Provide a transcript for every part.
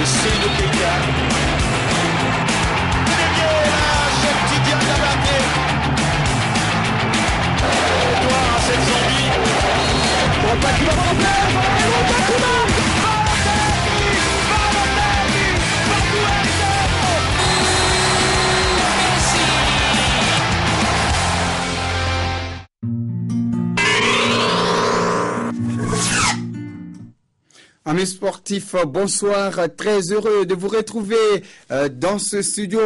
de Seydou Keita. Chef Tidiane Diabaté. Victoire à cette Zambie. Drogba qui va frapper. Drogba qui marque. Amis sportifs, bonsoir. Très heureux de vous retrouver dans ce studio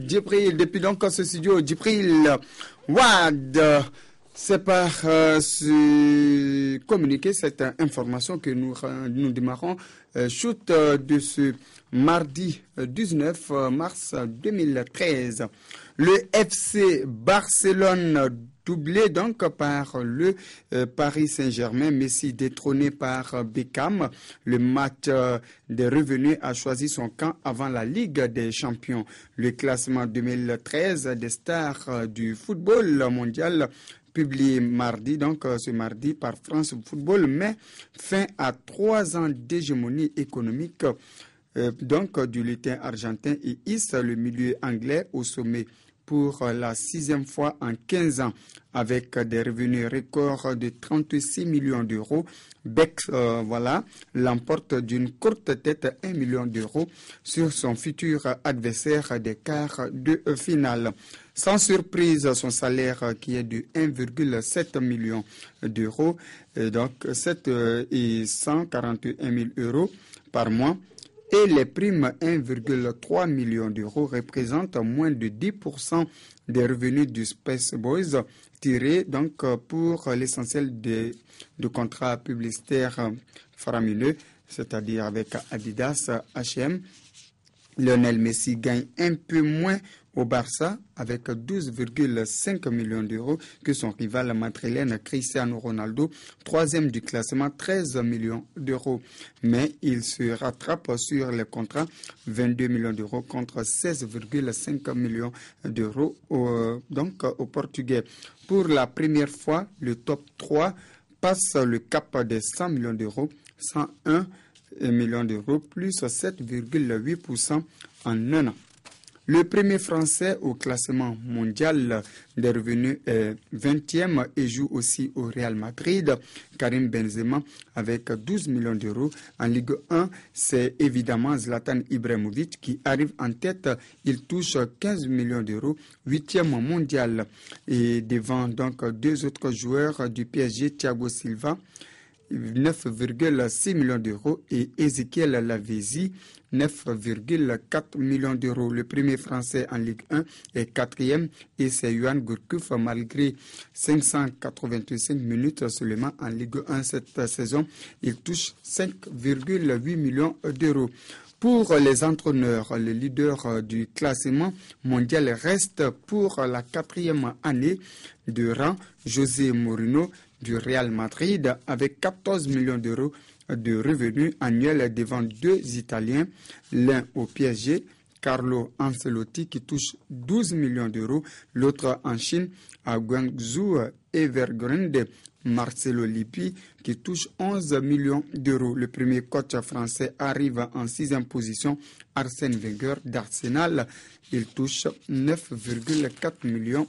Djibril, depuis donc ce studio Djibril Wad. C'est par ce communiqué, cette information que nous démarrons shoot de ce mardi 19 mars 2013. Le FC Barcelone doublé donc par le Paris Saint-Germain, Messi détrôné par Beckham. Le match des revenus a choisi son camp avant la Ligue des Champions. Le classement 2013 des stars du football mondial publié mardi, donc ce mardi par France Football, met fin à 3 ans d'hégémonie économique donc du lutin argentin et hisse le milieu anglais au sommet pour la 6e fois en 15 ans, avec des revenus records de 36 millions d'euros. Beck l'emporte d'une courte tête 1 million d'euros sur son futur adversaire des quarts de finale. Sans surprise, son salaire qui est de 1,7 million d'euros, donc 141 000 euros par mois, et les primes 1,3 million d'euros représentent moins de 10% des revenus du Space Boys tirés donc pour l'essentiel de contrats publicitaires faramineux, c'est-à-dire avec Adidas, H&M. Lionel Messi gagne un peu moins au Barça avec 12,5 millions d'euros que son rival madrilène Cristiano Ronaldo, 3e du classement, 13 millions d'euros. Mais il se rattrape sur les contrats, 22 millions d'euros contre 16,5 millions d'euros au Portugais. Pour la première fois, le top 3 passe le cap des 100 millions d'euros, 101 millions d'euros, plus 7,8% en un an. Le premier Français au classement mondial des revenus est 20e et joue aussi au Real Madrid. Karim Benzema avec 12 millions d'euros. En Ligue 1, c'est évidemment Zlatan Ibrahimovic qui arrive en tête. Il touche 15 millions d'euros, 8e mondial. Et devant donc 2 autres joueurs du PSG, Thiago Silva, 9,6 millions d'euros, et Ezekiel Lavezzi, 9,4 millions d'euros. Le premier Français en Ligue 1 est 4e et c'est Yohan Gourcuff, malgré 585 minutes seulement en Ligue 1 cette saison. Il touche 5,8 millions d'euros. Pour les entraîneurs, le leader du classement mondial reste pour la 4e année de rang José Mourinho du Real Madrid avec 14 millions d'euros de revenus annuels devant 2 Italiens, l'un au PSG, Carlo Ancelotti qui touche 12 millions d'euros, l'autre en Chine à Guangzhou Evergrande, Marcelo Lippi qui touche 11 millions d'euros. Le premier coach français arrive en 6e position, Arsène Wenger d'Arsenal, il touche 9,4 millions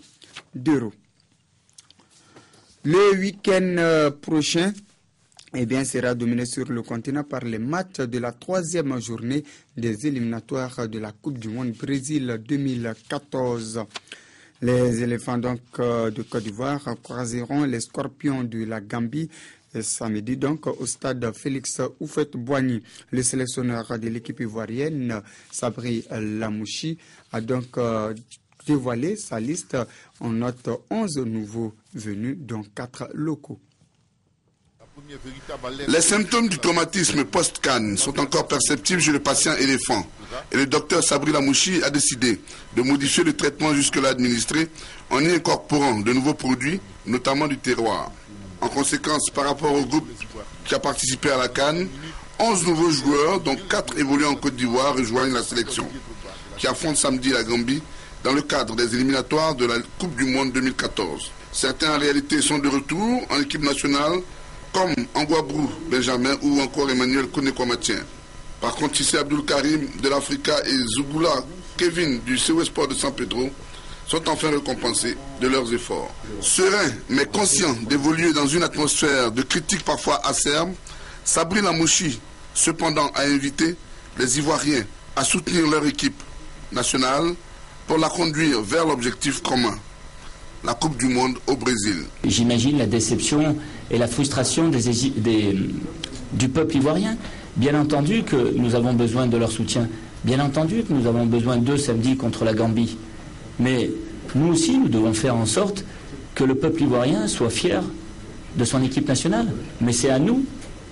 d'euros. Le week-end prochain sera dominé sur le continent par les matchs de la 3e journée des éliminatoires de la Coupe du Monde Brésil 2014. Les éléphants de Côte d'Ivoire croiseront les scorpions de la Gambie samedi au stade Félix Houphouët-Boigny. Le sélectionneur de l'équipe ivoirienne, Sabri Lamouchi, a donc dévoilé sa liste. On note 11 nouveaux venus, dont 4 locaux. Les symptômes du traumatisme post-Cannes sont encore perceptibles chez le patient éléphant. Et le docteur Sabri Lamouchi a décidé de modifier le traitement jusque-là administré en y incorporant de nouveaux produits, notamment du terroir. En conséquence, par rapport au groupe qui a participé à la Cannes, 11 nouveaux joueurs, dont 4 évoluent en Côte d'Ivoire, rejoignent la sélection, qui affronte samedi la Gambie dans le cadre des éliminatoires de la Coupe du Monde 2014. Certains en réalité sont de retour en équipe nationale, comme Angouabrou Benjamin ou encore Emmanuel Koné-Kwamatien. Par contre, Tissé Abdul Karim de l'Africa et Zougoula Kevin du COE Sport de San Pedro sont enfin récompensés de leurs efforts. Serein mais conscient d'évoluer dans une atmosphère de critique parfois acerbe, Sabri Lamouchi cependant a invité les Ivoiriens à soutenir leur équipe nationale pour la conduire vers l'objectif commun, la Coupe du Monde au Brésil. J'imagine la déception et la frustration du peuple ivoirien. Bien entendu que nous avons besoin de leur soutien. Bien entendu que nous avons besoin d'eux samedi contre la Gambie. Mais nous aussi, nous devons faire en sorte que le peuple ivoirien soit fier de son équipe nationale. Mais c'est à nous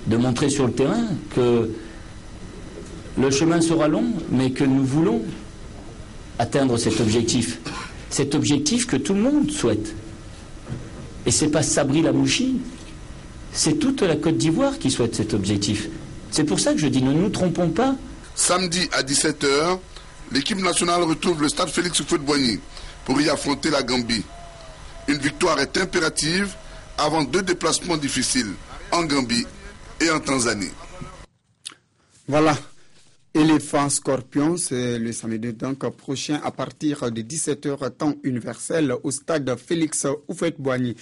de montrer sur le terrain que le chemin sera long, mais que nous voulons atteindre cet objectif. Cet objectif que tout le monde souhaite. Et c'est pas Sabri Lamouchi, c'est toute la Côte d'Ivoire qui souhaite cet objectif. C'est pour ça que je dis, ne nous trompons pas. Samedi à 17h, l'équipe nationale retrouve le stade Félix Houphouët-Boigny pour y affronter la Gambie. Une victoire est impérative avant 2 déplacements difficiles en Gambie et en Tanzanie. Voilà. Éléphant Scorpion, c'est le samedi donc prochain à partir de 17h temps universel au stade Félix Houphouët-Boigny.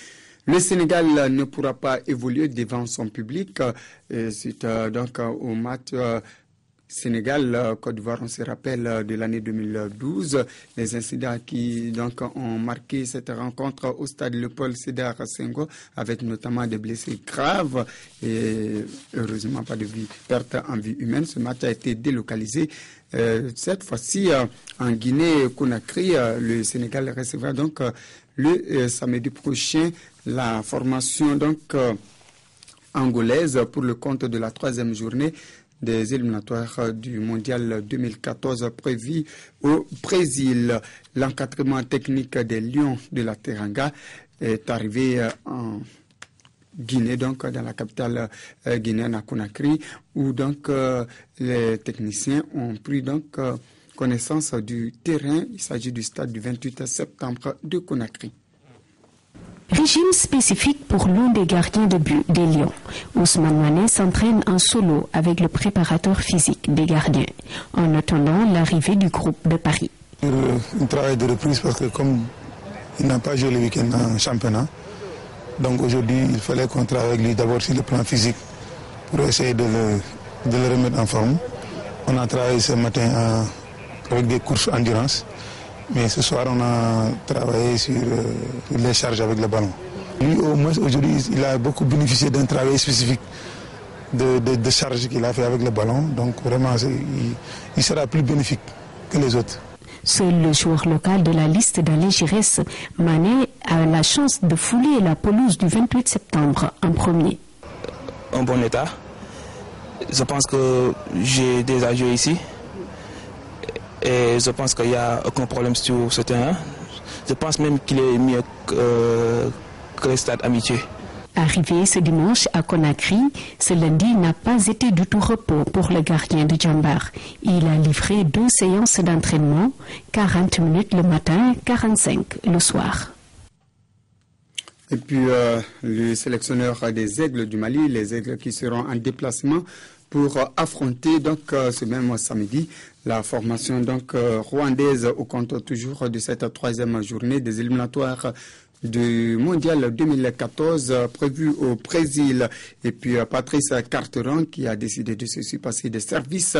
Le Sénégal ne pourra pas évoluer devant son public suite donc au match Sénégal-Côte d'Ivoire. On se rappelle de l'année 2012, les incidents qui donc ont marqué cette rencontre au stade Léopold Sédar Senghor, avec notamment des blessés graves et heureusement pas de perte en vie humaine. Ce match a été délocalisé. Cette fois-ci, en Guinée-Conakry, le Sénégal recevra donc le samedi prochain la formation donc angolaise pour le compte de la 3e journée des éliminatoires du Mondial 2014 prévu au Brésil. L'encadrement technique des Lions de la Teranga est arrivé en Guinée, donc dans la capitale guinéenne à Conakry, où donc les techniciens ont pris donc connaissance du terrain. Il s'agit du stade du 28 septembre de Conakry. Régime spécifique pour l'un des gardiens de but des Lions. Ousmane Mané s'entraîne en solo avec le préparateur physique des gardiens, en attendant l'arrivée du groupe de Paris. Un travail de reprise parce que comme il n'a pas joué le week-end en championnat, donc aujourd'hui il fallait qu'on travaille avec lui d'abord sur le plan physique pour essayer de le remettre en forme. On a travaillé ce matin avec des courses endurance. Mais ce soir, on a travaillé sur les charges avec le ballon. Lui, au moins, aujourd'hui, il a beaucoup bénéficié d'un travail spécifique de charge qu'il a fait avec le ballon. Donc, vraiment, il sera plus bénéfique que les autres. Seul le joueur local de la liste d'Alain Giresse, Mané, a la chance de fouler la pelouse du 28 septembre en premier. En bon état. Je pense que j'ai déjà joué ici. Et je pense qu'il n'y a aucun problème sur ce terrain. Je pense même qu'il est mieux que le stade Amitié. Arrivé ce dimanche à Conakry, ce lundi n'a pas été du tout repos pour le gardien de Djambar. Il a livré 2 séances d'entraînement, 40 minutes le matin, 45 le soir. Et puis le sélectionneur des Aigles du Mali, les Aigles qui seront en déplacement pour affronter donc ce même samedi la formation donc rwandaise au compte toujours de cette 3e journée des éliminatoires du Mondial 2014 prévu au Brésil. Et puis Patrice Carteron qui a décidé de se passer des services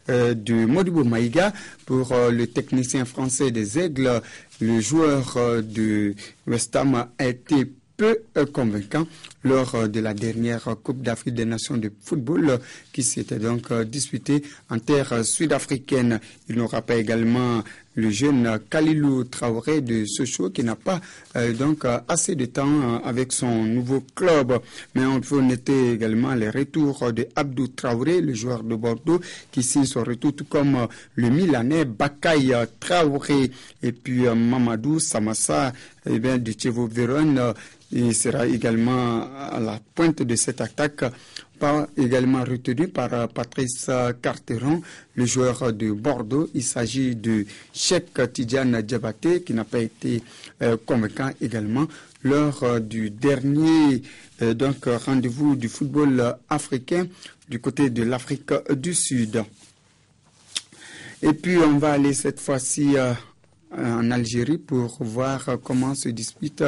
de Modibo Maïga pour le technicien français des Aigles. Le joueur de West Ham a été peu convaincant lors de la dernière Coupe d'Afrique des Nations de football qui s'était donc disputée en terre sud-africaine. Il n'aura pas également le jeune Kalilou Traoré de Sochaux qui n'a pas donc assez de temps avec son nouveau club. Mais on peut noter également les retours de Abdou Traoré, le joueur de Bordeaux, qui signe son retour, tout comme le Milanais Bakay Traoré et puis Mamadou Samassa de Chievo Vérone. Il sera également à la pointe de cette attaque, pas également retenu par Patrice Carteron, le joueur de Bordeaux. Il s'agit de Cheikh Tidiane Diabaté qui n'a pas été convaincant également lors du dernier donc rendez-vous du football africain, du côté de l'Afrique du Sud. Et puis on va aller cette fois-ci en Algérie pour voir comment se dispute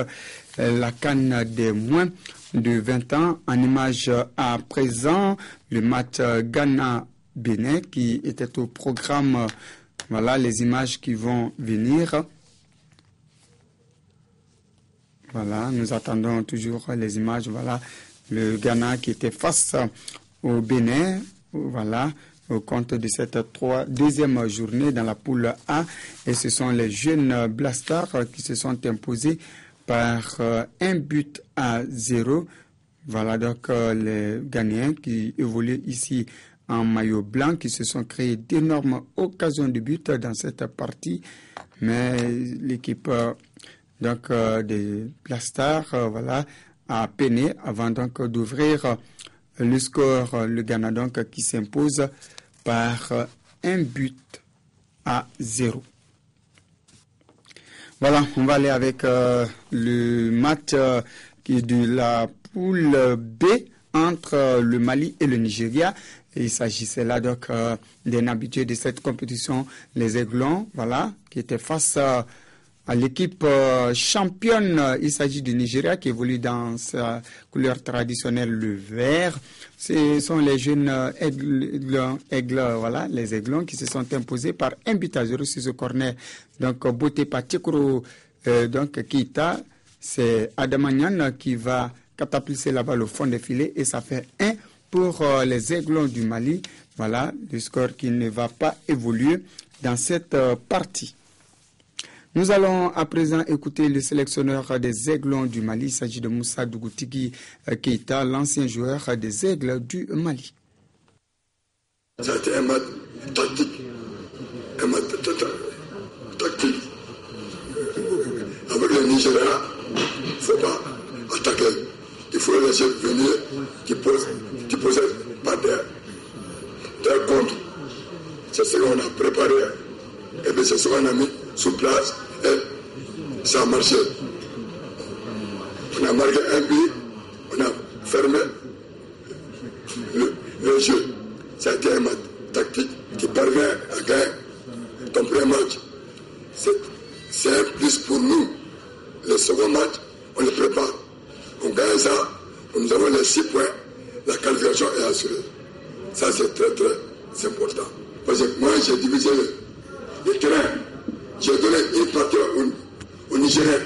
la CAN des moins de 20 ans. En image à présent, le match Ghana-Bénin qui était au programme. Voilà les images qui vont venir. Voilà, nous attendons toujours les images. Voilà, le Ghana qui était face au Bénin. Voilà, au compte de cette deuxième journée dans la poule A. Et ce sont les jeunes Blastars qui se sont imposés par 1-0. Voilà donc les Ghanéens qui évoluent ici en maillot blanc, qui se sont créés d'énormes occasions de but dans cette partie. Mais l'équipe des Blastars voilà, a peiné avant donc d'ouvrir le score. Le Ghana donc qui s'impose par 1-0. Voilà, on va aller avec le match qui est de la poule B entre le Mali et le Nigeria. Et il s'agissait là donc d'un habitué de cette compétition, les Aiglons, voilà, qui étaient face à l'équipe championne. Il s'agit du Nigeria qui évolue dans sa couleur traditionnelle, le vert. Ce sont les jeunes aigles, voilà, les Aiglons qui se sont imposés par 1-0 sur ce corner. Donc, beauté par Tchekoro, donc Keita, c'est Adamanian qui va catapulter la balle au fond des filets et ça fait 1 pour les Aiglons du Mali. Voilà, le score qui ne va pas évoluer dans cette partie. Nous allons à présent écouter le sélectionneur des Aiglons du Mali. Il s'agit de Moussa Dougoutigi Keita, l'ancien joueur des Aigles du Mali. Ça a été un match tactique. Un match tactique. Avec le Nigeria, il ne faut pas attaquer. Il faut les laisser venir qui possèdent pas d'air contre. C'est ce qu'on a préparé. Et bien c'est ce qu'on a mis sous place et ça a marché. On a marqué un but, on a fermé le jeu. Ça a été un match tactique qui parvient à gagner ton premier match. C'est un plus pour nous. Le second match, on le prépare. On gagne ça, nous avons les 6 points, la qualification est assurée. Ça c'est très très important. Parce que moi j'ai divisé le terrain. J'ai donné une partie au Nigeria.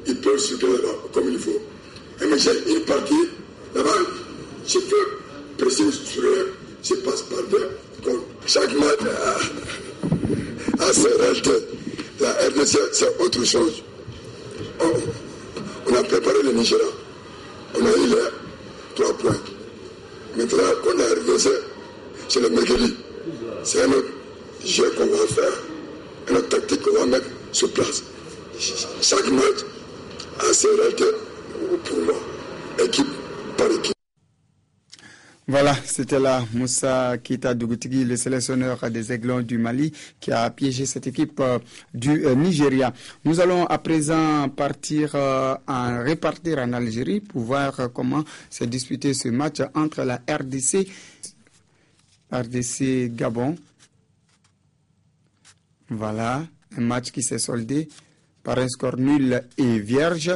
Ils peuvent circuler là-bas comme il faut. Et mais j'ai une partie là-bas, je peux presser sur eux, je passe par deux. Donc chaque match a ses réalités. La RDC c'est autre chose. On a préparé le Nigeria. On a eu les 3 points. Maintenant qu'on a RDC, c'est le mercredi. C'est un autre jeu qu'on va faire. Et notre tactique qu'on va mettre sur place. Chaque match a ses réalités pour moi, équipe par équipe. Voilà, c'était là Moussa Keita Dougoutigi, le sélectionneur des Aiglons du Mali, qui a piégé cette équipe du Nigeria. Nous allons à présent repartir en Algérie pour voir comment s'est disputé ce match entre la RDC Gabon. Voilà, un match qui s'est soldé par un score nul et vierge.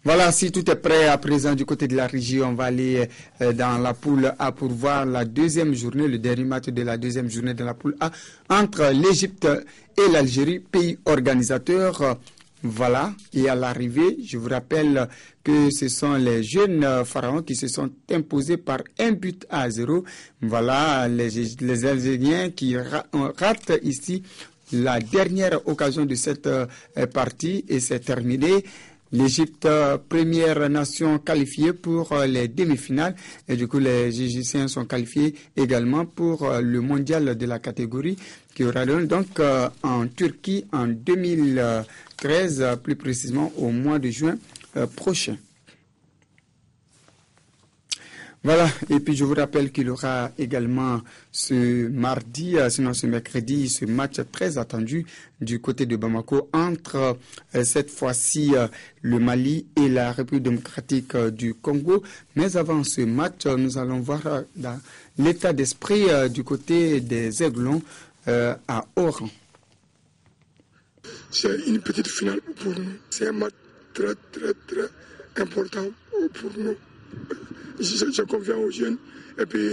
Voilà, si tout est prêt à présent du côté de la régie, on va aller dans la poule A pour voir la deuxième journée, le dernier match de la deuxième journée de la poule A entre l'Égypte et l'Algérie, pays organisateur. Voilà, et à l'arrivée, je vous rappelle que ce sont les jeunes pharaons qui se sont imposés par 1-0. Voilà, les Algériens qui ratent ici la dernière occasion de cette partie et c'est terminé. L'Égypte, première nation qualifiée pour les demi-finales. Et du coup, les Égyptiens sont qualifiés également pour le mondial de la catégorie qui aura lieu donc en Turquie en 2013, plus précisément au mois de juin prochain. Voilà, et puis je vous rappelle qu'il y aura également ce mardi, sinon ce mercredi, ce match très attendu du côté de Bamako entre cette fois-ci le Mali et la République démocratique du Congo. Mais avant ce match, nous allons voir dans l'état d'esprit du côté des Aiglons à Oran. C'est une petite finale pour nous. C'est un match très important pour nous. J'ai confiance aux jeunes et puis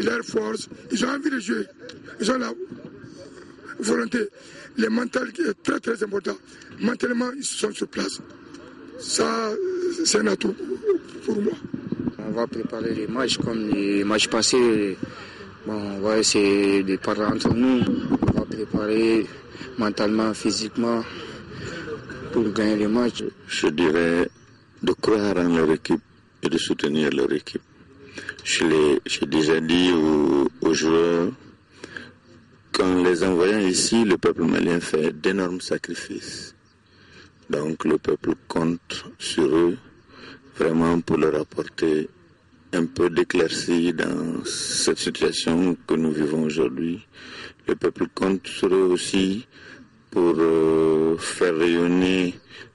leur force. Ils ont envie de jouer. Ils ont la volonté. Le mental qui est très important. Mentalement, ils sont sur place. Ça, c'est un atout pour moi. On va préparer les matchs comme les matchs passés. Bon, on va essayer de parler entre nous. On va préparer mentalement, physiquement pour gagner les matchs. Je dirais de croire en leur équipe et de soutenir leur équipe. J'ai déjà dit aux joueurs qu'en les envoyant ici, le peuple malien fait d'énormes sacrifices. Donc le peuple compte sur eux vraiment pour leur apporter un peu d'éclaircie dans cette situation que nous vivons aujourd'hui. Le peuple compte sur eux aussi pour faire rayonner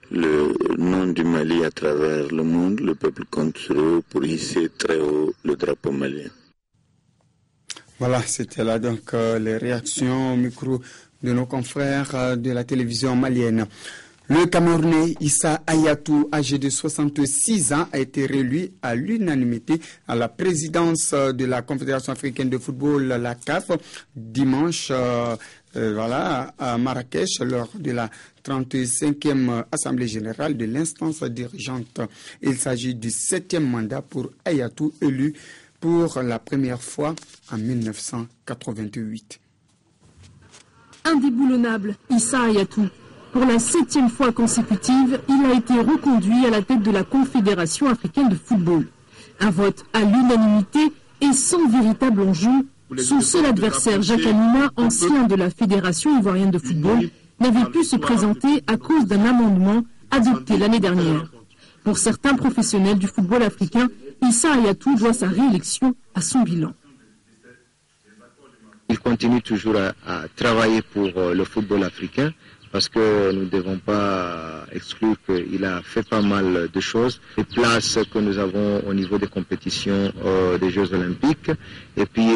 le nom du Mali à travers le monde. Le peuple compte sur eux pour hisser très haut le drapeau malien. Voilà, c'était là donc les réactions au micro de nos confrères de la télévision malienne. Le Camerounais Issa Hayatou, âgé de 66 ans, a été réélu à l'unanimité à la présidence de la Confédération africaine de football, la CAF, dimanche à Marrakech, lors de la 35e Assemblée générale de l'instance dirigeante. Il s'agit du 7e mandat pour Hayatou, élu pour la première fois en 1988. Indéboulonnable, Issa Hayatou. Pour la 7e fois consécutive, il a été reconduit à la tête de la Confédération africaine de football. Un vote à l'unanimité et sans véritable enjeu. Son seul adversaire, Jacques Amina, ancien de la Fédération ivoirienne de football, n'avait pu se présenter à cause d'un amendement adopté l'année dernière. Pour certains professionnels du football africain, Issa Hayatou doit sa réélection à son bilan. Il continue toujours à travailler pour le football africain parce que nous ne devons pas exclure qu'il a fait pas mal de choses. Les places que nous avons au niveau des compétitions des Jeux Olympiques et puis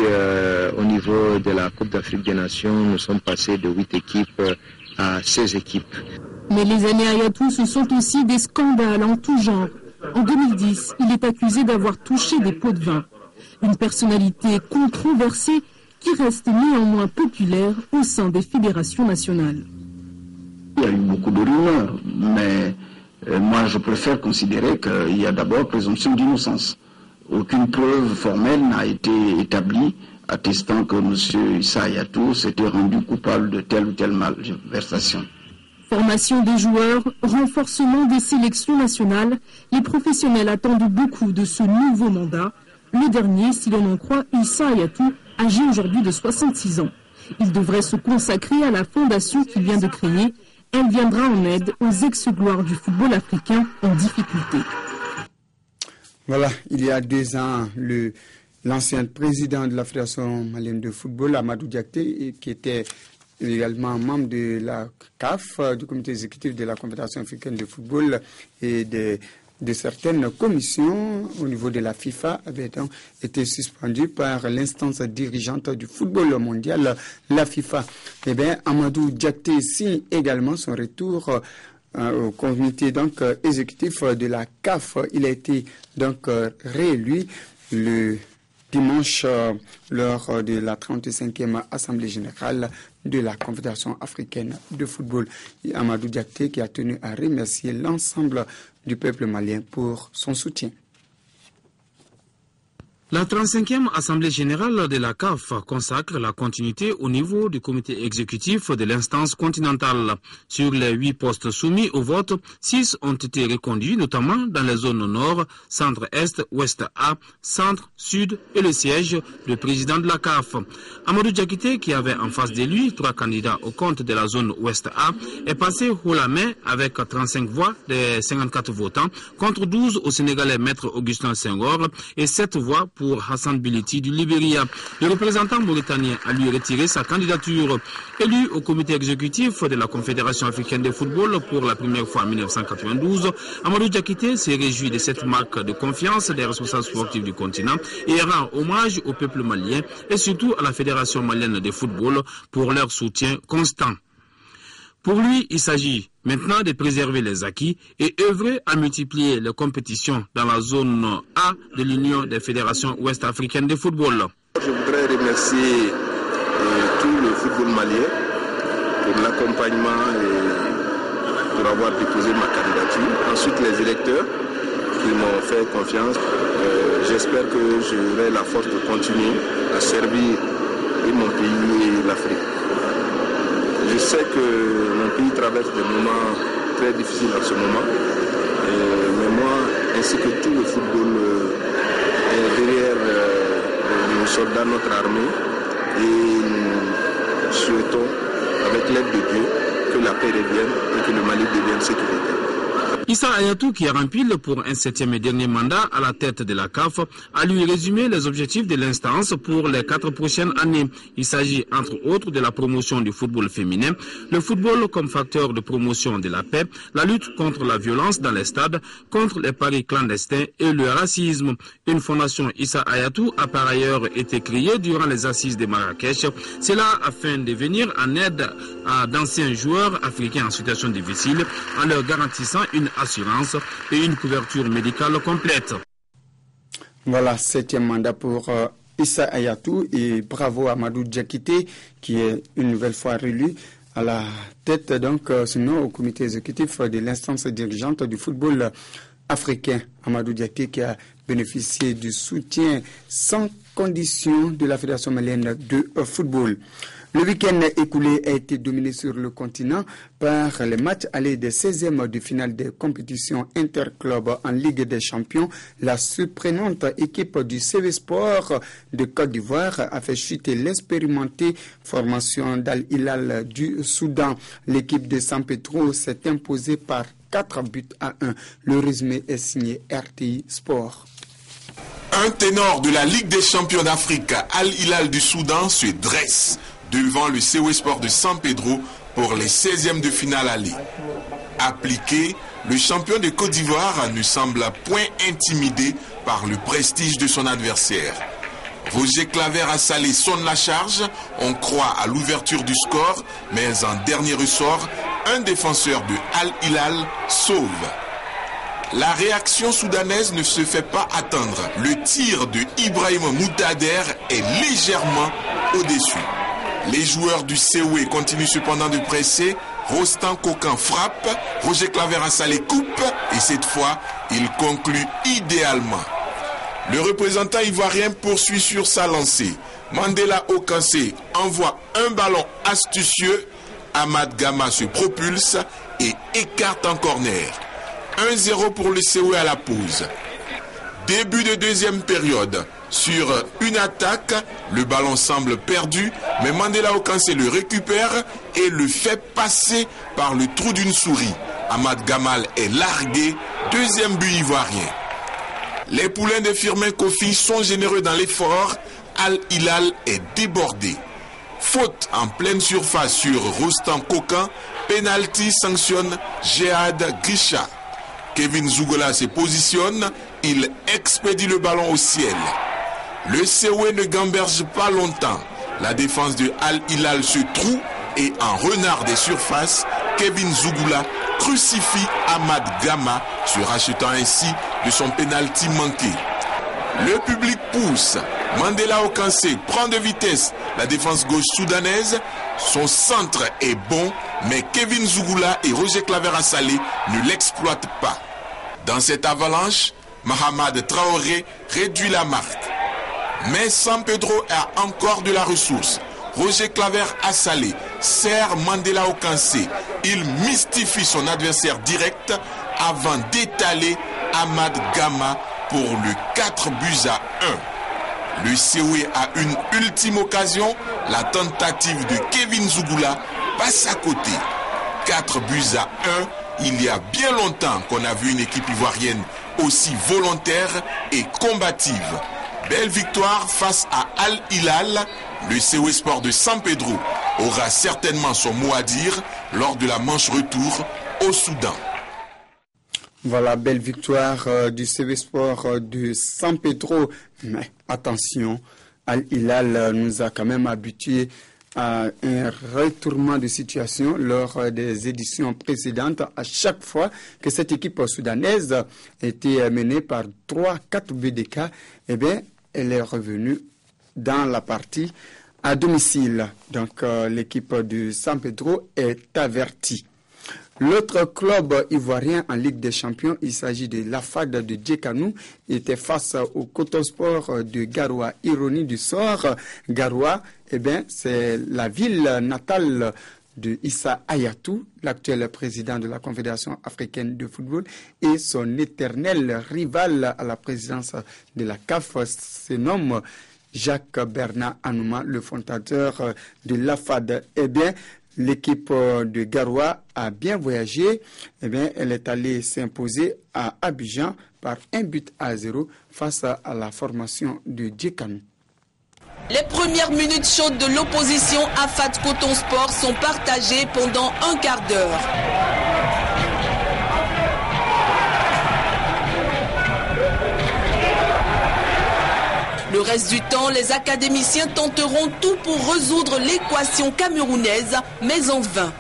au niveau de la Coupe d'Afrique des Nations, nous sommes passés de 8 équipes à 16 équipes. Mais les années Hayatou, ce sont aussi des scandales en tout genre. En 2010, il est accusé d'avoir touché des pots de vin. Une personnalité controversée qui reste néanmoins populaire au sein des fédérations nationales. Il y a eu beaucoup de rumeurs, mais moi je préfère considérer qu'il y a d'abord présomption d'innocence. Aucune preuve formelle n'a été établie attestant que M. Issa Hayatou s'était rendu coupable de telle ou telle malversation. Formation des joueurs, renforcement des sélections nationales, les professionnels attendent beaucoup de ce nouveau mandat. Le dernier, si l'on en croit, Issa Hayatou, âgé aujourd'hui de 66 ans. Il devrait se consacrer à la fondation qu'il vient de créer. Elle viendra en aide aux ex-gloires du football africain en difficulté. Voilà, il y a 2 ans, l'ancien président de la Fédération malienne de football, Amadou Diakité, qui était également membre de la CAF, du comité exécutif de la Confédération africaine de football et de certaines commissions au niveau de la FIFA, avait donc été suspendu par l'instance dirigeante du football mondial, la FIFA. Eh bien, Amadou Diakité signe également son retour au comité donc exécutif de la CAF. Il a été donc réélu le dimanche lors de la 35e Assemblée générale de la Confédération africaine de football. Et Amadou Diakité qui a tenu à remercier l'ensemble du peuple malien pour son soutien. La 35e Assemblée générale de la CAF consacre la continuité au niveau du comité exécutif de l'instance continentale. Sur les 8 postes soumis au vote, 6 ont été reconduits, notamment dans les zones nord, centre-est, ouest A, centre, sud et le siège du président de la CAF. Amadou Diakité, qui avait en face de lui 3 candidats au compte de la zone ouest A, est passé haut la main avec 35 voix des 54 votants, contre 12 au Sénégalais Maître Augustin Senghor et 7 voix pour Hassan Biliti du Libéria. Le représentant mauritanien a lui retiré sa candidature. Élu au comité exécutif de la Confédération africaine de football pour la première fois en 1992, Amadou Diakité s'est réjoui de cette marque de confiance des responsables sportifs du continent et rend hommage au peuple malien et surtout à la Fédération malienne de football pour leur soutien constant. Pour lui, il s'agit maintenant de préserver les acquis et œuvrer à multiplier les compétitions dans la zone A de l'Union des fédérations ouest-africaines de football. Je voudrais remercier tout le football malien pour l'accompagnement et pour avoir déposé ma candidature. Ensuite, les électeurs qui m'ont fait confiance. J'espère que j'aurai la force de continuer à servir et mon pays et l'Afrique. Je sais que mon pays traverse des moments très difficiles en ce moment, mais moi, ainsi que tout le football, est derrière nos soldats, notre armée, et nous souhaitons, avec l'aide de Dieu, que la paix revienne et que le Mali devienne sécuritaire. Issa Hayatou, qui rempile pour un 7e et dernier mandat à la tête de la CAF, a lui résumé les objectifs de l'instance pour les 4 prochaines années. Il s'agit entre autres de la promotion du football féminin, le football comme facteur de promotion de la paix, la lutte contre la violence dans les stades, contre les paris clandestins et le racisme. Une fondation Issa Hayatou a par ailleurs été créée durant les assises de Marrakech, cela afin de venir en aide à d'anciens joueurs africains en situation difficile en leur garantissant une assurance et une couverture médicale complète. Voilà, 7e mandat pour Issa Hayatou et bravo à Amadou Diakité qui est une nouvelle fois réélu à la tête donc sinon au comité exécutif de l'instance dirigeante du football africain. Amadou Diakité qui a bénéficié du soutien sans condition de la Fédération malienne de football. Le week-end écoulé a été dominé sur le continent par les matchs allés des 16e de finale des compétitions interclubs en Ligue des Champions. La surprenante équipe du CV Sport de Côte d'Ivoire a fait chuter l'expérimentée formation d'Al Hilal du Soudan. L'équipe de San Pedro s'est imposée par 4 buts à 1. Le résumé est signé RTI Sport. Un ténor de la Ligue des Champions d'Afrique, Al Hilal du Soudan, se dresse devant le CV Sport de San Pedro pour les 16e de finale aller. Appliqué, le champion de Côte d'Ivoire ne semble point intimidé par le prestige de son adversaire. Roger Claver a salé sonne la charge, on croit à l'ouverture du score, mais en dernier ressort, un défenseur de Al Hilal sauve. La réaction soudanaise ne se fait pas attendre. Le tir de Ibrahim Moutader est légèrement au-dessus. Les joueurs du COE continuent cependant de presser. Rostan Kokan frappe, Roger Claver a salé coupe et cette fois, il conclut idéalement. Le représentant ivoirien poursuit sur sa lancée. Mandela Okansé envoie un ballon astucieux. Ahmad Gama se propulse et écarte en corner. 1-0 pour le COE à la pause. Début de deuxième période. Sur une attaque, le ballon semble perdu, mais Mandela Okansé le récupère et le fait passer par le trou d'une souris. Ahmad Gamal est largué, deuxième but ivoirien. Les poulains de Firmin Kofi sont généreux dans l'effort. Al Hilal est débordé. Faute en pleine surface sur Rostan Kokan, penalty sanctionne Jehad Grisha. Kevin Zougola se positionne, il expédie le ballon au ciel. Le COE ne gamberge pas longtemps. La défense de Al Hilal se troue et en renard des surfaces, Kevin Zougoula crucifie Ahmad Gama, se rachetant ainsi de son pénalty manqué. Le public pousse. Mandela Okansé prend de vitesse la défense gauche soudanaise. Son centre est bon, mais Kevin Zougoula et Roger Claver Salé ne l'exploitent pas. Dans cette avalanche, Mahamad Traoré réduit la marque. Mais San Pedro a encore de la ressource. Roger Claver Salé serre Mandela Okansé. Il mystifie son adversaire direct avant d'étaler Ahmad Gama pour le 4 buts à 1. Le COE a une ultime occasion. La tentative de Kevin Zougoula passe à côté. 4 buts à 1. Il y a bien longtemps qu'on a vu une équipe ivoirienne aussi volontaire et combative. Belle victoire face à Al Hilal. Le COE Sport de San Pedro aura certainement son mot à dire lors de la manche retour au Soudan. Voilà, belle victoire du COE Sport de San Pedro. Mais attention, Al Hilal nous a quand même habitués à un retournement de situation lors des éditions précédentes. À chaque fois que cette équipe soudanaise était menée par 3-4 buts d'écart, eh bien, elle est revenue dans la partie à domicile. Donc, l'équipe de San Pedro est avertie. L'autre club ivoirien en Ligue des Champions, il s'agit de l'AFAD de Djekanou, était face au Coton Sport de Garoua. Ironie du sort, Garoua, eh bien, c'est la ville natale de Issa Hayatou, l'actuel président de la Confédération africaine de football, et son éternel rival à la présidence de la CAF se nomme Jacques Bernard Anouma, le fondateur de l'AFAD. Eh bien, l'équipe de Garoua a bien voyagé. Eh bien, elle est allée s'imposer à Abidjan par 1-0 face à la formation de Djekanou. Les premières minutes chaudes de l'opposition AFAD Coton Sport sont partagées pendant un quart d'heure. Le reste du temps, les académiciens tenteront tout pour résoudre l'équation camerounaise, mais en vain.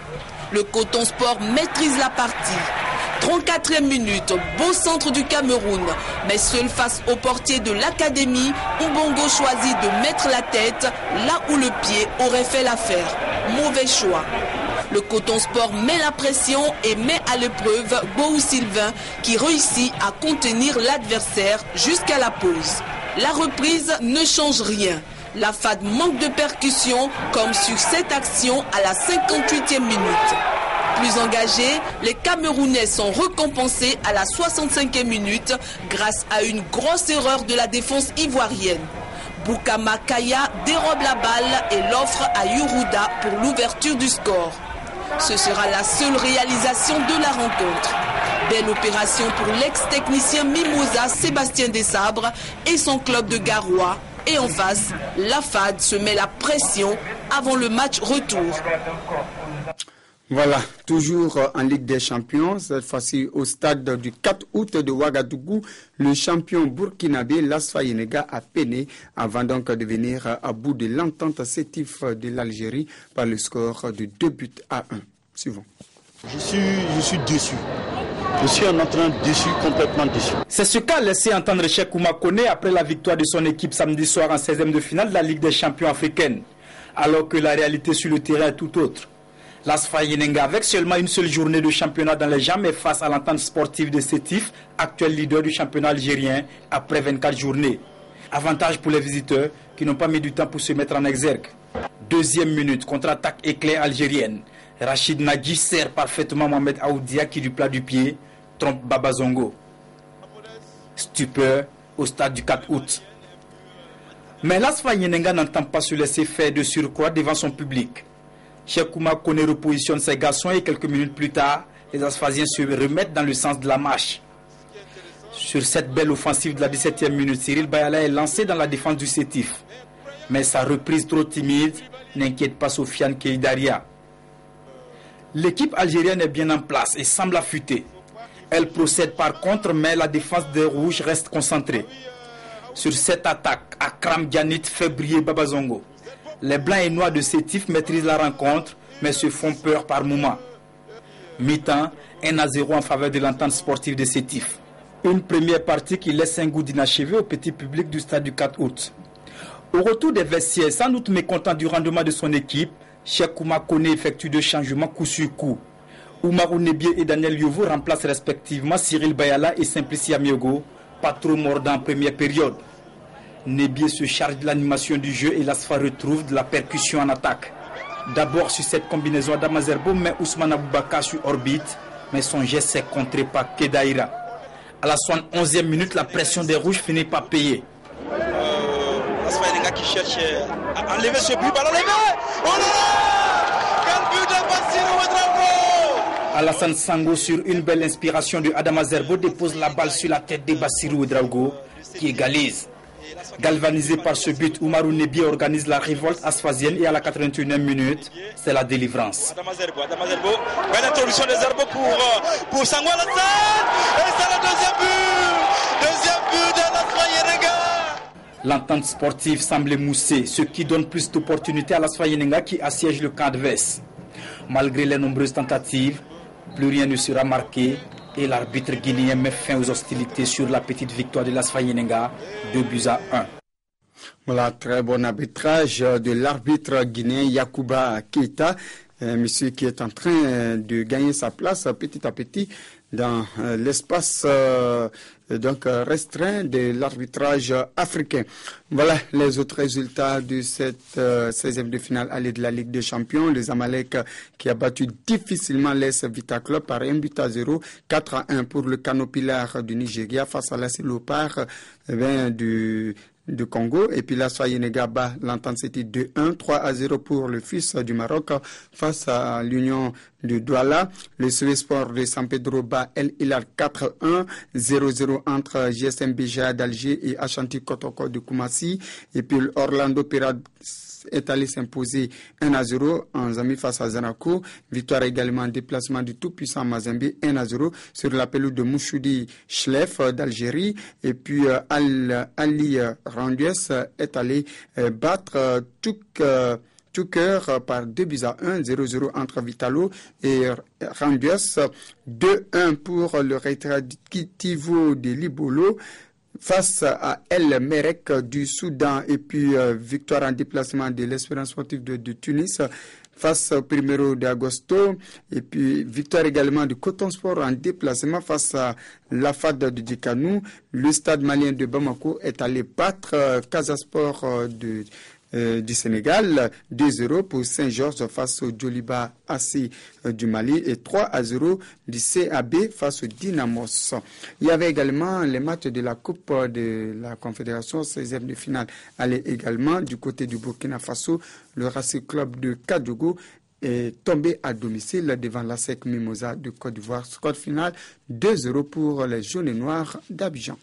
Le Coton Sport maîtrise la partie. 34e minute, beau centre du Cameroun, mais seul face au portier de l'académie, Mbongo choisit de mettre la tête là où le pied aurait fait l'affaire. Mauvais choix. Le Coton Sport met la pression et met à l'épreuve Boou Sylvain qui réussit à contenir l'adversaire jusqu'à la pause. La reprise ne change rien. La FAD manque de percussion comme sur cette action à la 58e minute. Plus engagés, les Camerounais sont récompensés à la 65e minute grâce à une grosse erreur de la défense ivoirienne. Boukama Kaya dérobe la balle et l'offre à Yuruda pour l'ouverture du score. Ce sera la seule réalisation de la rencontre. Belle opération pour l'ex-technicien Mimosa Sébastien Desabre et son club de Garoua. Et en face, la FAD se met la pression avant le match retour. Voilà, toujours en Ligue des Champions, cette fois-ci au stade du 4 août de Ouagadougou, le champion burkinabé Lasfa Yenega a peiné avant donc de venir à bout de l'entente sétif de l'Algérie par le score de 2-1. Suivant. Je suis déçu. Je suis un entraîneur déçu, complètement déçu. C'est ce qu'a laissé entendre Cheikh Oumar Koné après la victoire de son équipe samedi soir en 16e de finale de la Ligue des Champions africaine, alors que la réalité sur le terrain est tout autre. L'Asfa Yenenga, avec seulement une seule journée de championnat dans les jambes, est face à l'entente sportive de Sétif, actuel leader du championnat algérien, après 24 journées. Avantage pour les visiteurs qui n'ont pas mis du temps pour se mettre en exergue. Deuxième minute, contre-attaque éclair algérienne. Rachid Nadji sert parfaitement Mohamed Aoudia qui du plat du pied trompe Baba Zongo. Stupeur au stade du 4 août. Mais l'Asfa Yenenga n'entend pas se laisser faire de surcroît devant son public. Cheikh Oumar Koné repositionne ses garçons et quelques minutes plus tard, les Asphasiens se remettent dans le sens de la marche. Sur cette belle offensive de la 17e minute, Cyril Bayala est lancé dans la défense du Sétif. Mais sa reprise trop timide n'inquiète pas Sofiane Keidaria. L'équipe algérienne est bien en place et semble affûtée. Elle procède par contre, mais la défense des Rouges reste concentrée. Sur cette attaque, Akram Ghanit fait briller Baba Zongo. Les Blancs et Noirs de Sétif maîtrisent la rencontre, mais se font peur par moments. Mi-temps, 1-0 en faveur de l'entente sportive de Sétif. Une première partie qui laisse un goût d'inachevé au petit public du stade du 4 août. Au retour des vestiaires, sans doute mécontent du rendement de son équipe, Cheikh Oumar Koné effectue deux changements coup sur coup. Oumarou Nebié et Daniel Yovo remplacent respectivement Cyril Bayala et Simplici Amiogo, pas trop mordant en première période. Nebié se charge de l'animation du jeu et l'Asfa retrouve de la percussion en attaque. D'abord sur cette combinaison Adama Zerbo met Ousmane Aboubakar sur orbite, mais son geste est contré par Kedaïra. À la 71e minute, la pression des Rouges finit par payer. L'Asfa Yenenga qui cherche à enlever ce but, ballon levé. Oh là là! Quel but de Bassirou Ouedraogo! Alassane Sango, sur une belle inspiration de Adama Zerbo, dépose la balle sur la tête de Bassirou Ouedraogo qui égalise. Galvanisé par ce but, Oumarou Nebi organise la révolte asphasienne et à la 81e minute, c'est la délivrance. Belle introduction des Zerbo pour Sangwa Lassane. Et c'est le deuxième but de l'Asfa Yenenga. L'entente sportive semble mousser, ce qui donne plus d'opportunités à l'Asfa Yenenga qui assiège le camp adverse. Malgré les nombreuses tentatives, plus rien ne sera marqué et l'arbitre guinéen met fin aux hostilités sur la petite victoire de l'Asfa Yenenga, 2-1. Voilà, très bon arbitrage de l'arbitre guinéen Yacouba Keita, monsieur qui est en train de gagner sa place petit à petit dans l'espace restreint de l'arbitrage africain. Voilà les autres résultats de cette 16e de finale allée de la Ligue des Champions. Les Amalek qui a battu difficilement l'AS Vita Club par 1-0, 4-1 pour le Canopilar du Nigeria face à l'AS Léopard du Congo. Et puis l'AS Yenenga bat l'entente City 2-1, 3-0 pour le Fils du Maroc face à l'Union de Douala. Le Sport de San Pedro bat El Hilal 4-1, 0-0 entre GSM Bija d'Alger et Ashanti Kotoko de Koumassi. Et puis Orlando Pirates est allé s'imposer 1-0 en Zambie face à Zanaco. Victoire également en déplacement du tout-puissant Mazembe 1-0 sur la pelouse de Mouchoudi Chlef d'Algérie. Et puis Ali Randues est allé battre tout cœur par 2-1, 0-0 entre Vitalo et Randues. 2-1 pour le Recreativo de Libolo face à El Merek du Soudan. Et puis victoire en déplacement de l'Espérance sportive de Tunis face au Primero de Agosto. Et puis victoire également du Coton Sport en déplacement face à l'AFAD de Djikanou. Le Stade malien de Bamako est allé battre Casasport du Sénégal, 2-0 pour Saint-Georges face au Djoliba AC du Mali et 3-0 du CAB face au Dynamos. Il y avait également les matchs de la Coupe de la Confédération, 16e de finale. Allez également du côté du Burkina Faso, le Racing Club de Kadougou est tombé à domicile devant la SEC Mimosa de Côte d'Ivoire. Score final 2-0 pour les jaunes et noirs d'Abidjan.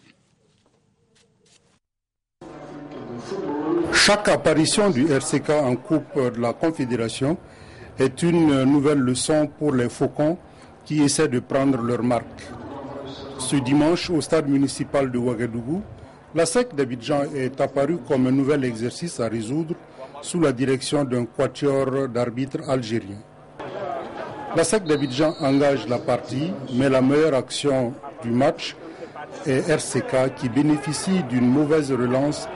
Chaque apparition du RCK en Coupe de la Confédération est une nouvelle leçon pour les Faucons qui essaient de prendre leur marque. Ce dimanche, au stade municipal de Ouagadougou, la SEC d'Abidjan est apparue comme un nouvel exercice à résoudre sous la direction d'un quatuor d'arbitres algériens. La SEC d'Abidjan engage la partie, mais la meilleure action du match est RCK qui bénéficie d'une mauvaise relance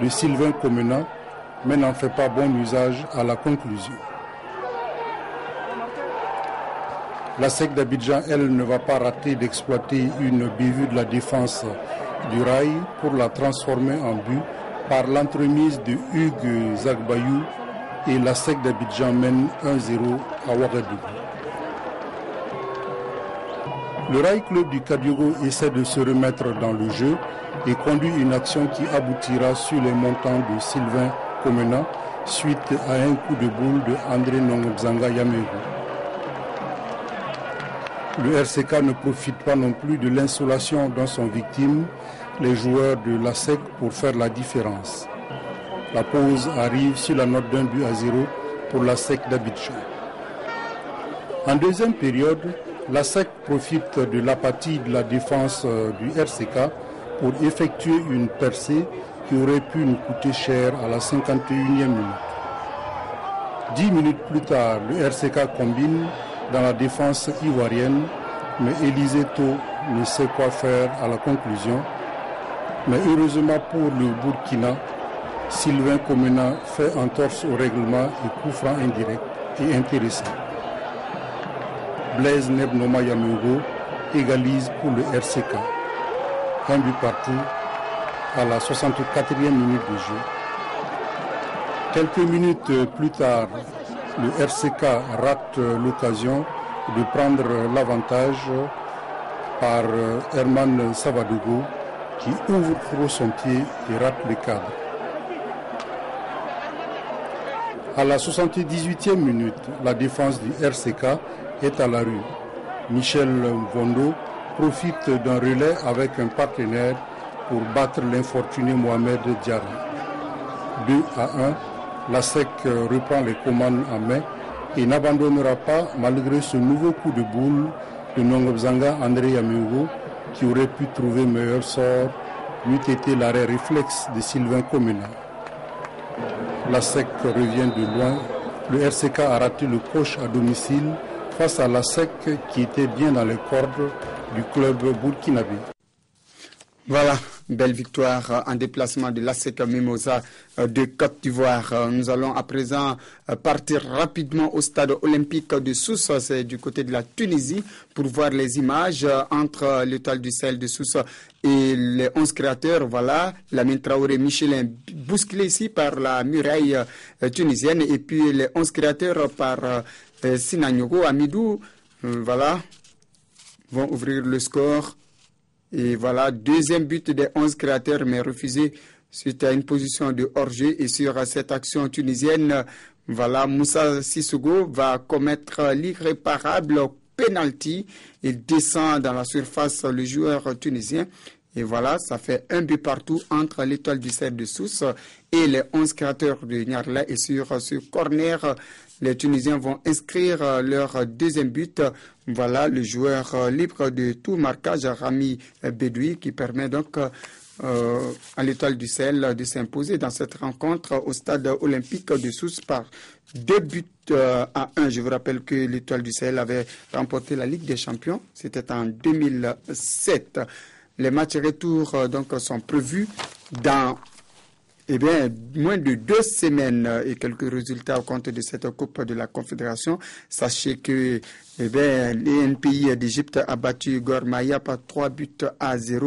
de Sylvain Komena, mais n'en fait pas bon usage à la conclusion. La SEC d'Abidjan, elle, ne va pas rater d'exploiter une bévue de la défense du Rail pour la transformer en but par l'entremise de Hugues Zagbayou et la SEC d'Abidjan mène 1-0 à Ouagadougou. Le Rail Club du Kadiogo essaie de se remettre dans le jeu et conduit une action qui aboutira sur les montants de Sylvain Komena suite à un coup de boule de André Nongobzanga Yamego. Le RCK ne profite pas non plus de l'insolation dont sont victimes les joueurs de la SEC pour faire la différence. La pause arrive sur la note d'1-0 pour la SEC d'Abidjan. En deuxième période, la SEC profite de l'apathie de la défense du RCK pour effectuer une percée qui aurait pu nous coûter cher à la 51e minute. 10 minutes plus tard, le RCK combine dans la défense ivoirienne, mais Élisée Tau ne sait quoi faire à la conclusion. Mais heureusement pour le Burkina, Sylvain Komena fait entorse au règlement et coup franc indirect et intéressant. Blaise Nebnoma Yamugo égalise pour le RCK. Un but partout à la 64e minute de jeu. Quelques minutes plus tard, le RCK rate l'occasion de prendre l'avantage par Herman Savadogo qui ouvre trop son pied et rate le cadre. À la 78e minute, la défense du RCK est à la rue. Michel Vondo profite d'un relais avec un partenaire pour battre l'infortuné Mohamed Diarra. 2-1, la SEC reprend les commandes en main et n'abandonnera pas malgré ce nouveau coup de boule de Nongobzanga André Yamugo qui aurait pu trouver meilleur sort n'eût été l'arrêt réflexe de Sylvain Komena. La SEC revient de loin. Le RCK a raté le coach à domicile face à la SEC qui était bien dans les cordes du club burkinabé. Voilà, belle victoire en déplacement de l'ASEC Mimosa de Côte d'Ivoire. Nous allons à présent partir rapidement au stade olympique de Sousse, c'est du côté de la Tunisie, pour voir les images entre l'Étoile du Sahel de Sousse et les 11 créateurs. Voilà, Lamine Traoré, Michelin, bousculé ici par la muraille tunisienne, et puis les 11 créateurs par Sinagnogo, Amidou, voilà, vont ouvrir le score. Et voilà, deuxième but des 11 créateurs, mais refusé suite à une position de hors-jeu. Et sur cette action tunisienne, voilà, Moussa Sissoko va commettre l'irréparable penalty. Il descend dans la surface, le joueur tunisien. Et voilà, ça fait un but partout entre l'Étoile du Sahel de Sousse et les 11 créateurs de Niarla. Et sur ce corner, les Tunisiens vont inscrire leur deuxième but. Voilà, le joueur libre de tout marquage, Rami Bedoui, qui permet donc à l'Étoile du Sahel de s'imposer dans cette rencontre au stade olympique de Sousse par 2-1. Je vous rappelle que l'Étoile du Sahel avait remporté la Ligue des Champions. C'était en 2007. Les matchs retour donc sont prévus dans moins de 2 semaines et quelques résultats au compte de cette Coupe de la Confédération. Sachez que l'NPI d'Égypte a battu Gor Mahia par 3-0,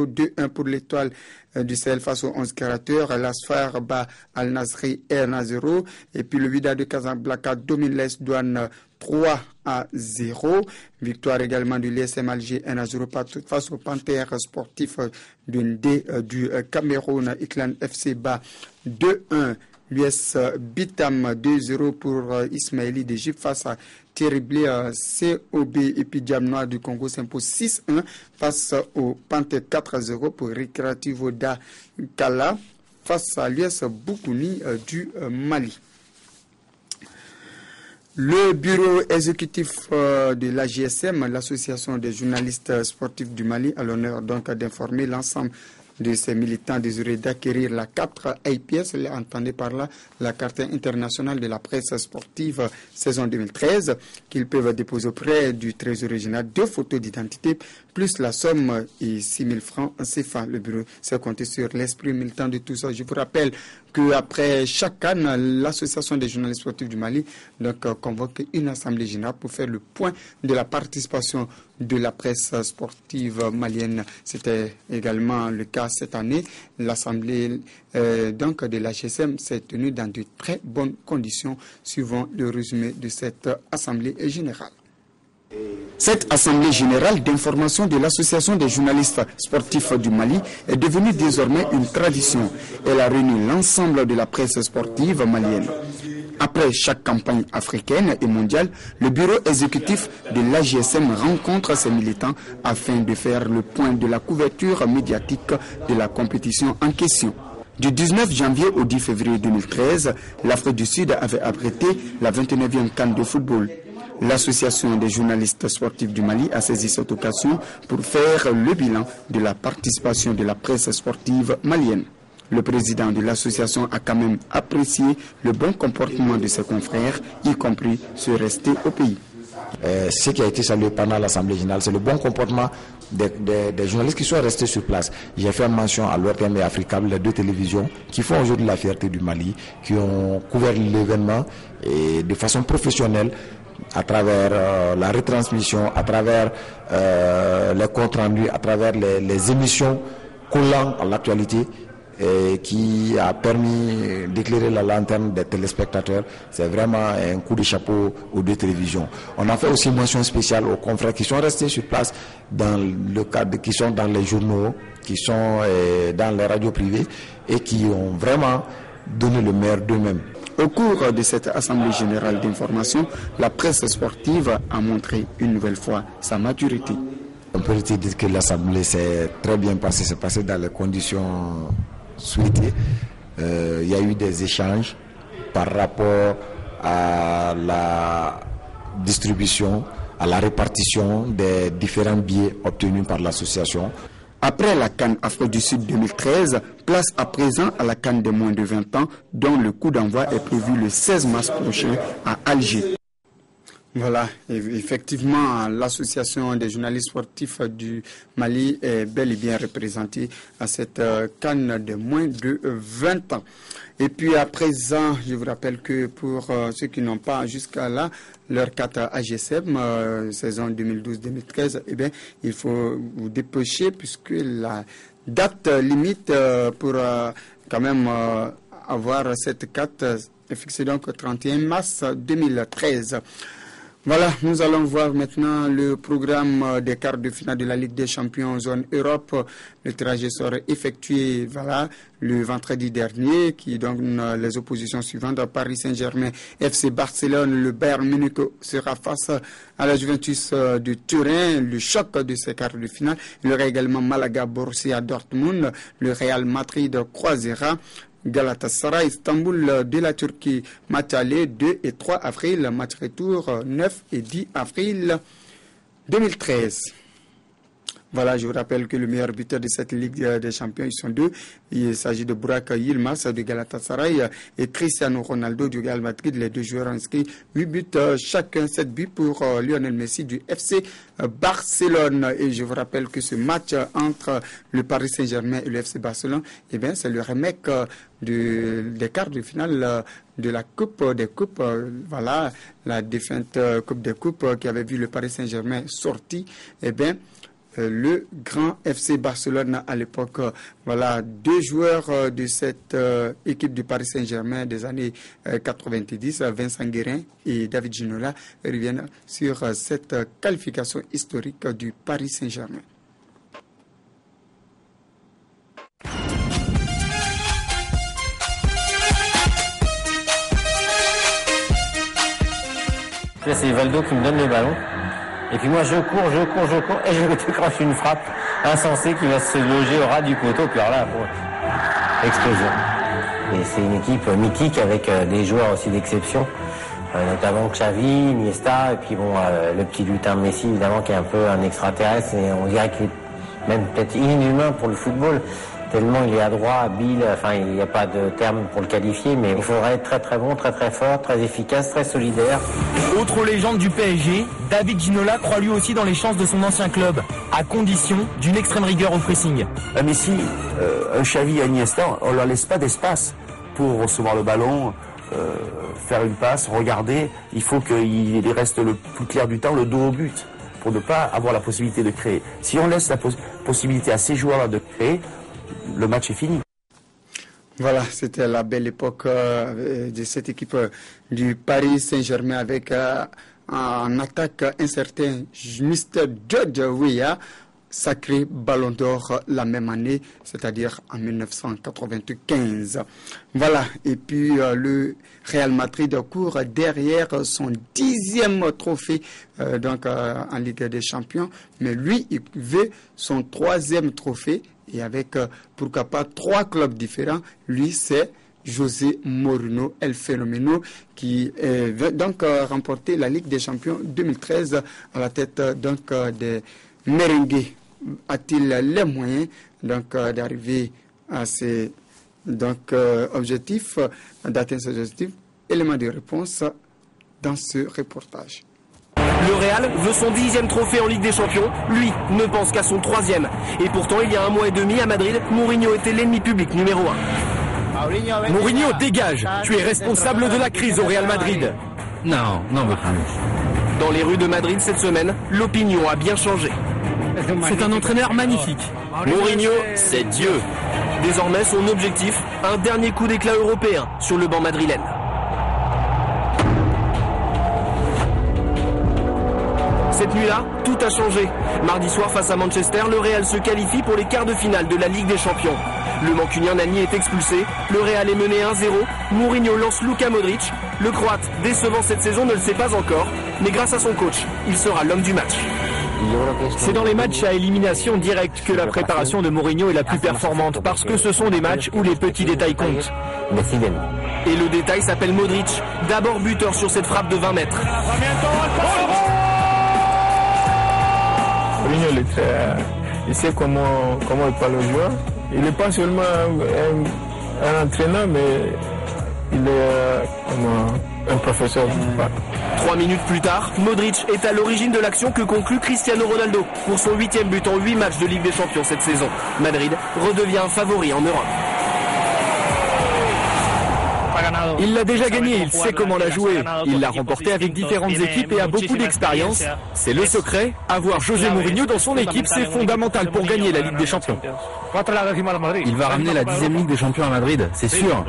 2-1 pour l'Étoile du Sahel face aux 11 créateurs. L'Asfar bat Al Nasri 1-0 et puis le Wydad de Casablanca domine l'AS Douane 3-0. Victoire également de l'ISM Alger 1-0 face au Panthère sportif du Cameroun. Iklan FC bat 2-1. L'US Bitam 2-0 pour Ismaili d'Égypte face à Terriblé COB. Et puis Diamnois du Congo s'impose 6-1 face au Panthère 4-0 pour Recreativo da Kala face à l'US Boukouni du Mali. Le bureau exécutif de l'AJSM, l'association des journalistes sportifs du Mali, a l'honneur donc d'informer l'ensemble de ces militants désireux d'acquérir la carte AIPS, entendez par là la carte internationale de la presse sportive saison 2013, qu'ils peuvent déposer auprès du Trésor régional 2 photos d'identité plus la somme et 6 000 francs CFA. Le bureau s'est compté sur l'esprit militant de tout ça. Je vous rappelle qu'après chaque année, l'association des journalistes sportifs du Mali convoque une assemblée générale pour faire le point de la participation de la presse sportive malienne. C'était également le cas cette année. L'assemblée de la GSM s'est tenue dans de très bonnes conditions, suivant le résumé de cette assemblée générale. Cette assemblée générale d'information de l'association des journalistes sportifs du Mali est devenue désormais une tradition. Elle a réuni l'ensemble de la presse sportive malienne. Après chaque campagne africaine et mondiale, le bureau exécutif de l'AJSM rencontre ses militants afin de faire le point de la couverture médiatique de la compétition en question. Du 19 janvier au 10 février 2013, l'Afrique du Sud avait abrité la 29e CAN de football. L'association des journalistes sportifs du Mali a saisi cette occasion pour faire le bilan de la participation de la presse sportive malienne. Le président de l'association a quand même apprécié le bon comportement de ses confrères, y compris ceux restés au pays. Ce qui a été salué pendant l'Assemblée générale, c'est le bon comportement des journalistes qui sont restés sur place. J'ai fait mention à l'ORTM et Africable, les 2 télévisions qui font aujourd'hui la fierté du Mali, qui ont couvert l'événement de façon professionnelle, à travers la retransmission, à travers les comptes rendus, à travers les émissions collant à l'actualité, qui a permis d'éclairer la lanterne des téléspectateurs. C'est vraiment un coup de chapeau aux 2 télévisions. On a fait aussi mention spéciale aux confrères qui sont restés sur place dans le cadre, qui sont dans les journaux, qui sont dans les radios privées et qui ont vraiment donné le meilleur d'eux-mêmes. Au cours de cette assemblée générale d'information, la presse sportive a montré une nouvelle fois sa maturité. On peut dire que l'Assemblée s'est très bien passée, c'est passé dans les conditions souhaitées. Il y a eu des échanges par rapport à la distribution, à la répartition des différents billets obtenus par l'association. Après la CAN Afrique du Sud 2013, place à présent à la CAN des moins de 20 ans, dont le coup d'envoi est prévu le 16 mars prochain à Alger. Voilà, effectivement, l'association des journalistes sportifs du Mali est bel et bien représentée à cette CAN de moins de 20 ans. Et puis à présent, je vous rappelle que pour ceux qui n'ont pas jusqu'à là leur carte AGSM, saison 2012-2013, eh bien, il faut vous dépêcher puisque la date limite pour quand même avoir cette carte est fixée donc au 31 mars 2013. Voilà, nous allons voir maintenant le programme des quarts de finale de la Ligue des Champions zone Europe. Le tirage sera effectué le vendredi dernier, qui donne les oppositions suivantes. Paris Saint-Germain, FC Barcelone, le Bayern Munich sera face à la Juventus de Turin, le choc de ces quarts de finale. Il y aura également Malaga, Borussia Dortmund, le Real Madrid croisera Galatasaray, Istanbul de la Turquie, match aller 2 et 3 avril, match retour 9 et 10 avril 2013. Voilà, je vous rappelle que le meilleur buteur de cette Ligue des Champions, ils sont deux. Il s'agit de Burak Yilmaz de Galatasaray et Cristiano Ronaldo du Real Madrid. Les deux joueurs ont inscrit 8 buts chacun, 7 buts pour Lionel Messi du FC Barcelone. Et je vous rappelle que ce match entre le Paris Saint-Germain et le FC Barcelone, eh bien, c'est le remake des quarts de finale de la Coupe des Coupes. Voilà, la défunte Coupe des Coupes qui avait vu le Paris Saint-Germain sorti. Eh bien, le grand FC Barcelone à l'époque. Voilà, deux joueurs de cette équipe du Paris Saint-Germain des années 90, Vincent Guérin et David Ginola, reviennent sur cette qualification historique du Paris Saint-Germain. Là, c'est Valdo qui me donne le ballon. Et puis moi je cours et je décroche une frappe insensée qui va se loger au ras du poteau. Puis alors là, explosion. Et c'est une équipe mythique avec des joueurs aussi d'exception, notamment Xavi, Iniesta, et puis bon, le petit lutin Messi évidemment qui est un peu un extraterrestre et on dirait qu'il est même peut-être inhumain pour le football. Tellement il est adroit, habile, enfin il n'y a pas de terme pour le qualifier, mais il faudrait être très très bon, très très fort, très efficace, très solidaire. Autre légende du PSG, David Ginola croit lui aussi dans les chances de son ancien club, à condition d'une extrême rigueur au pressing. À Messi, un Xavi, Iniesta, on ne leur laisse pas d'espace pour recevoir le ballon, faire une passe, regarder. Il faut qu'il reste le plus clair du temps le dos au but, pour ne pas avoir la possibilité de créer. Si on laisse la possibilité à ces joueurs-là de créer, le match est fini. Voilà, c'était la belle époque de cette équipe du Paris Saint-Germain avec en attaque un certain Mr. George Weah, sacré Ballon d'Or la même année, c'est-à-dire en 1995. Voilà, et puis le Real Madrid court derrière son 10e trophée donc en Ligue des Champions, mais lui, il veut son 3e trophée. Et avec, pourquoi pas, 3 clubs différents. Lui, c'est José Mourinho, El Fenomeno, qui veut donc remporter la Ligue des Champions 2013 à la tête donc des merengues. A-t-il les moyens donc d'arriver à ces objectifs, d'atteindre ces objectifs? Élément de réponse dans ce reportage. Le Real veut son 10e trophée en Ligue des Champions. Lui ne pense qu'à son 3e. Et pourtant, il y a 1 mois et demi à Madrid, Mourinho était l'ennemi public numéro 1. Mourinho, dégage. Tu es responsable de la crise au Real Madrid. Non, Dans les rues de Madrid cette semaine, l'opinion a bien changé. C'est un entraîneur magnifique. Mourinho, c'est Dieu. Désormais, son objectif, un dernier coup d'éclat européen sur le banc madrilène. Cette nuit-là, tout a changé. Mardi soir, face à Manchester, le Real se qualifie pour les quarts de finale de la Ligue des Champions. Le mancunien Nani est expulsé, le Real est mené 1-0, Mourinho lance Luka Modric. Le Croate, décevant cette saison, ne le sait pas encore, mais grâce à son coach, il sera l'homme du match. C'est dans les matchs à élimination directe que la préparation de Mourinho est la plus performante, parce que ce sont des matchs où les petits détails comptent. Et le détail s'appelle Modric, d'abord buteur sur cette frappe de 20 mètres. Mourinho, il sait comment il parle aux joueurs. Il n'est pas seulement un entraîneur, mais il est un professeur. 3 minutes plus tard, Modric est à l'origine de l'action que conclut Cristiano Ronaldo pour son 8e but en 8 matchs de Ligue des Champions cette saison. Madrid redevient un favori en Europe. Il l'a déjà gagné, il sait comment la jouer. Il l'a remporté avec différentes équipes et a beaucoup d'expérience. C'est le secret. Avoir José Mourinho dans son équipe, c'est fondamental pour gagner la Ligue des Champions. Il va ramener la 10e Ligue des Champions à Madrid, c'est sûr.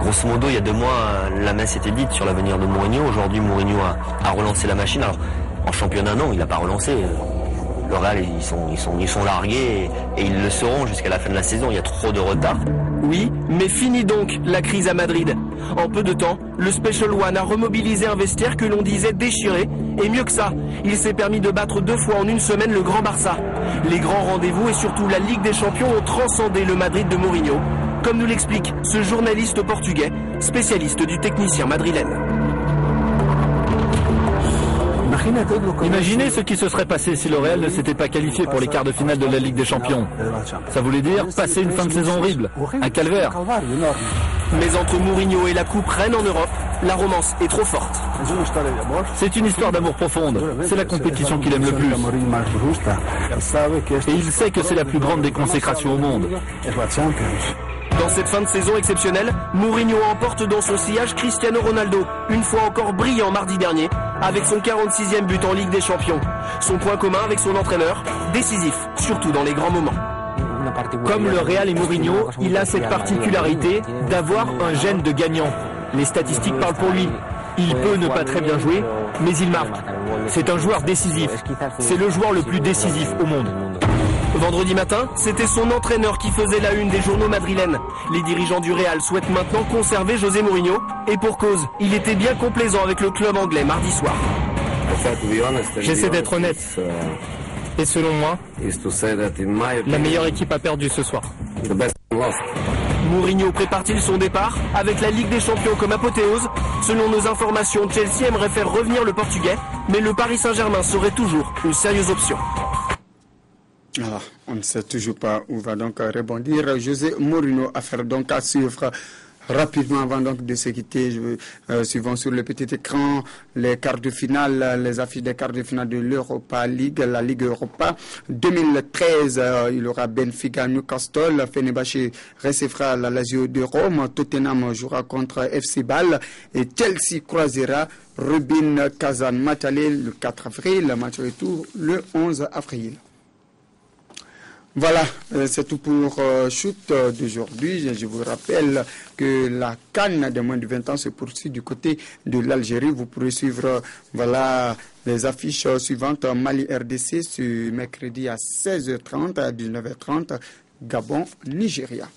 Grosso modo, il y a 2 mois, la messe était dite sur l'avenir de Mourinho. Aujourd'hui, Mourinho a relancé la machine. Alors, en championnat, non, il n'a pas relancé. Le Real, ils sont largués et ils le seront jusqu'à la fin de la saison. Il y a trop de retard. Oui, mais fini donc la crise à Madrid. En peu de temps, le Special One a remobilisé un vestiaire que l'on disait déchiré. Et mieux que ça, il s'est permis de battre 2 fois en une semaine le Grand Barça. Les grands rendez-vous et surtout la Ligue des Champions ont transcendé le Madrid de Mourinho. Comme nous l'explique ce journaliste portugais, spécialiste du technicien madrilène. Imaginez ce qui se serait passé si le Real ne s'était pas qualifié pour les quarts de finale de la Ligue des Champions. Ça voulait dire passer une fin de saison horrible, un calvaire. Mais entre Mourinho et la Coupe Reine en Europe, la romance est trop forte. C'est une histoire d'amour profonde. C'est la compétition qu'il aime le plus. Et il sait que c'est la plus grande des consécrations au monde. Dans cette fin de saison exceptionnelle, Mourinho emporte dans son sillage Cristiano Ronaldo, une fois encore brillant mardi dernier, avec son 46e but en Ligue des Champions. Son point commun avec son entraîneur, décisif, surtout dans les grands moments. Comme le Real et Mourinho, il a cette particularité d'avoir un gène de gagnant. Les statistiques parlent pour lui. Il peut ne pas très bien jouer, mais il marque. C'est un joueur décisif. C'est le joueur le plus décisif au monde. Vendredi matin, c'était son entraîneur qui faisait la une des journaux madrilènes. Les dirigeants du Real souhaitent maintenant conserver José Mourinho, et pour cause, il était bien complaisant avec le club anglais mardi soir. J'essaie d'être honnête. Et selon moi, la meilleure équipe a perdu ce soir. Mourinho prépare-t-il son départ avec la Ligue des Champions comme apothéose? Selon nos informations, Chelsea aimerait faire revenir le Portugais, mais le Paris Saint-Germain serait toujours une sérieuse option. Ah, on ne sait toujours pas où va donc rebondir José Mourinho. Affaire donc à suivre rapidement avant donc de se quitter. Suivons sur le petit écran les quarts de finale, les affiches des quarts de finale de l'Europa League, la Ligue Europa 2013. Il y aura Benfica, Newcastle, Fenerbahçe recevra la Lazio de Rome, Tottenham jouera contre FC Bâle et Chelsea croisera Rubin Kazan. Match aller le 4 avril, match retour le 11 avril. Voilà, c'est tout pour Shoot d'aujourd'hui. Je vous rappelle que la CAN de moins de 20 ans se poursuit du côté de l'Algérie. Vous pourrez suivre les affiches suivantes. Mali-RDC ce mercredi à 16h30, à 19h30, Gabon-Nigeria.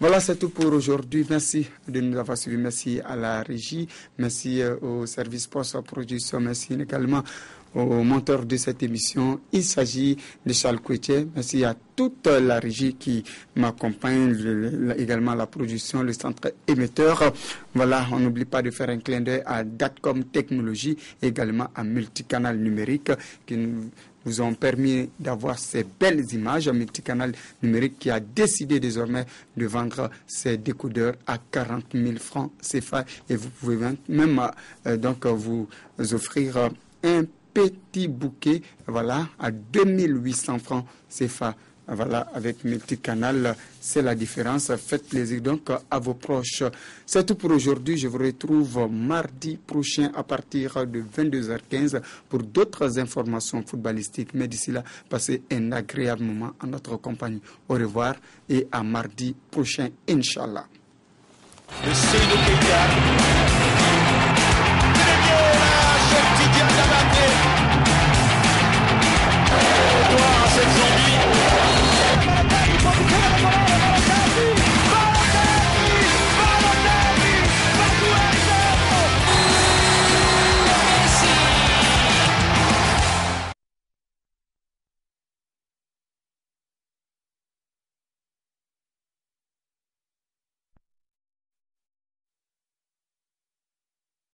Voilà, c'est tout pour aujourd'hui. Merci de nous avoir suivis. Merci à la régie. Merci au service post-production. Merci également au monteur de cette émission. Il s'agit de Charles Kouetier. Merci à toute la régie qui m'accompagne, également la production, le centre émetteur. Voilà, on n'oublie pas de faire un clin d'œil à Datcom Technologies, également à Multicanal Numérique, qui nous ont permis d'avoir ces belles images. Multicanal Numérique qui a décidé désormais de vendre ses décodeurs à 40 000 francs CFA. Et vous pouvez même donc vous offrir un petit bouquet, voilà, à 2800 francs CFA. Voilà, avec Multicanal, c'est la différence. Faites plaisir donc à vos proches. C'est tout pour aujourd'hui. Je vous retrouve mardi prochain à partir de 22h15 pour d'autres informations footballistiques. Mais d'ici là, passez un agréable moment en notre compagnie. Au revoir et à mardi prochain, Inch'Allah.